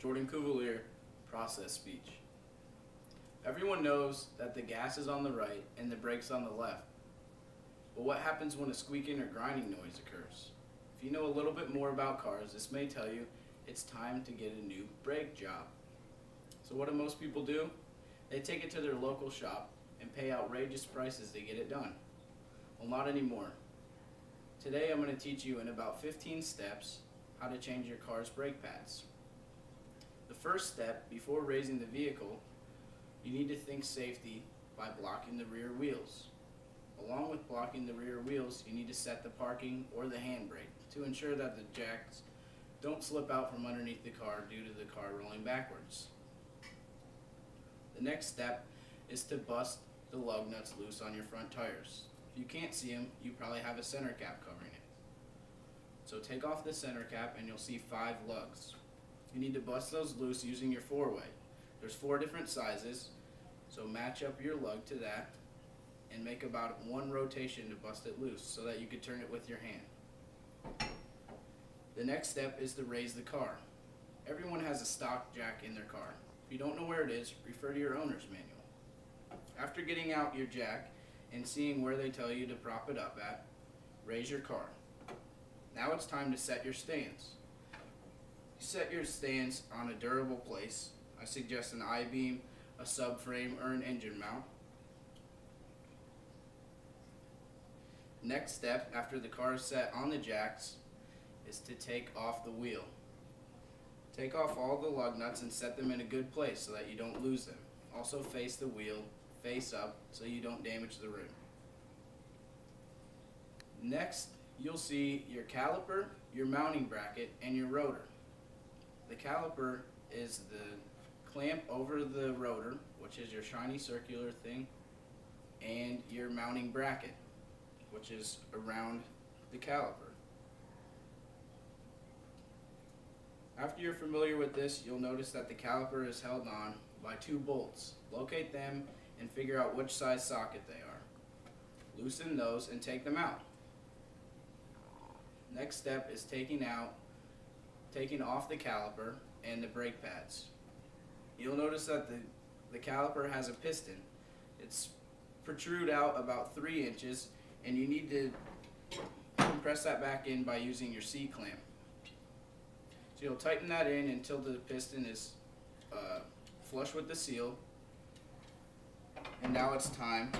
Jordan Cuvalier, process speech. Everyone knows that the gas is on the right and the brakes on the left. But what happens when a squeaking or grinding noise occurs? If you know a little bit more about cars, this may tell you it's time to get a new brake job. So what do most people do? They take it to their local shop and pay outrageous prices to get it done. Well, not anymore. Today I'm going to teach you in about 15 steps how to change your car's brake pads. The first step, before raising the vehicle, you need to think safety by blocking the rear wheels. Along with blocking the rear wheels, you need to set the parking or the handbrake to ensure that the jacks don't slip out from underneath the car due to the car rolling backwards. The next step is to bust the lug nuts loose on your front tires. If you can't see them, you probably have a center cap covering it. So take off the center cap and you'll see 5 lugs. You need to bust those loose using your 4-way. There's 4 different sizes, so match up your lug to that and make about 1 rotation to bust it loose so that you can turn it with your hand. The next step is to raise the car. Everyone has a stock jack in their car. If you don't know where it is, refer to your owner's manual. After getting out your jack and seeing where they tell you to prop it up at, raise your car. Now it's time to set your stands. You set your stands on a durable place. I suggest an I-beam, a subframe, or an engine mount. Next step, after the car is set on the jacks, is to take off the wheel. Take off all the lug nuts and set them in a good place so that you don't lose them. Also face the wheel face up so you don't damage the rim. Next, you'll see your caliper, your mounting bracket, and your rotor. The caliper is the clamp over the rotor, which is your shiny circular thing, and your mounting bracket, which is around the caliper. After you're familiar with this, you'll notice that the caliper is held on by 2 bolts. Locate them and figure out which size socket they are. Loosen those and take them out. Next step is taking off the caliper and the brake pads. You'll notice that the caliper has a piston. It's protrude out about 3 inches, and you need to compress that back in by using your C-clamp. So you'll tighten that in until the piston is flush with the seal. And now it's time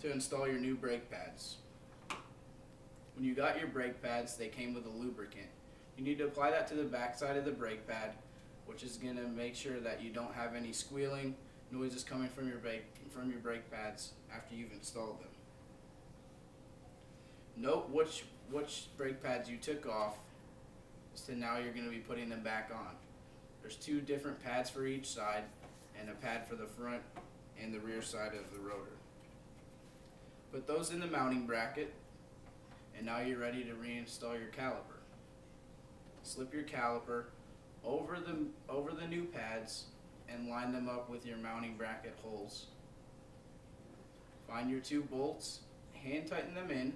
to install your new brake pads. When you got your brake pads, they came with a lubricant. You need to apply that to the back side of the brake pad, which is going to make sure that you don't have any squealing noises coming from your brake pads after you've installed them. Note which brake pads you took off, so now you're going to be putting them back on. There's 2 different pads for each side and a pad for the front and the rear side of the rotor. Put those in the mounting bracket, and now you're ready to reinstall your caliper. Slip your caliper over the new pads and line them up with your mounting bracket holes. Find your 2 bolts, hand tighten them in,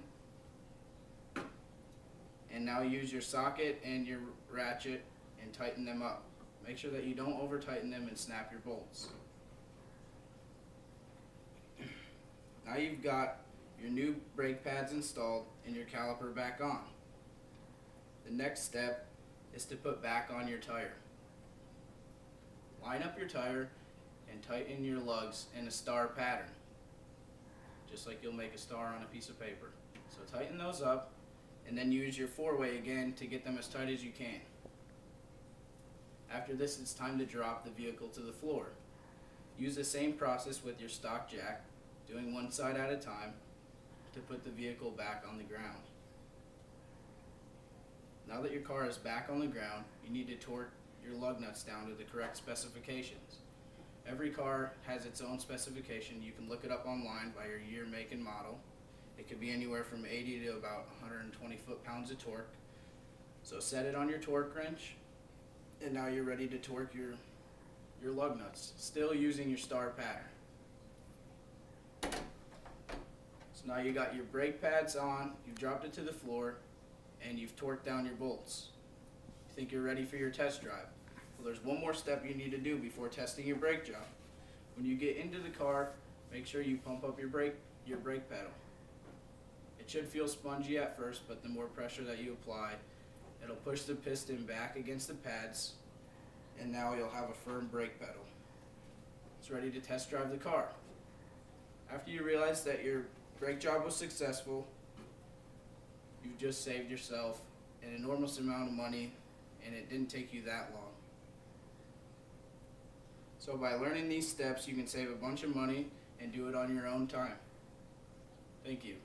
and now use your socket and your ratchet and tighten them up. Make sure that you don't over tighten them and snap your bolts. Now you've got your new brake pads installed and your caliper back on. The next step is to put back on your tire. Line up your tire and tighten your lugs in a star pattern, just like you'll make a star on a piece of paper. So tighten those up and then use your 4-way again to get them as tight as you can. After this, it's time to drop the vehicle to the floor. Use the same process with your stock jack, doing one side at a time to put the vehicle back on the ground. Now that your car is back on the ground, you need to torque your lug nuts down to the correct specifications. Every car has its own specification. You can look it up online by your year, make, and model. It could be anywhere from 80 to about 120 foot-pounds of torque. So set it on your torque wrench, and now you're ready to torque your lug nuts, still using your star pattern. So now you got your brake pads on, you've dropped it to the floor, and you've torqued down your bolts. You think you're ready for your test drive? Well, there's one more step you need to do before testing your brake job. When you get into the car, make sure you pump up your brake pedal. It should feel spongy at first, but the more pressure that you apply, it'll push the piston back against the pads, and now you'll have a firm brake pedal. It's ready to test drive the car. After you realize that your brake job was successful, you've just saved yourself an enormous amount of money, and it didn't take you that long. So by learning these steps, you can save a bunch of money and do it on your own time. Thank you.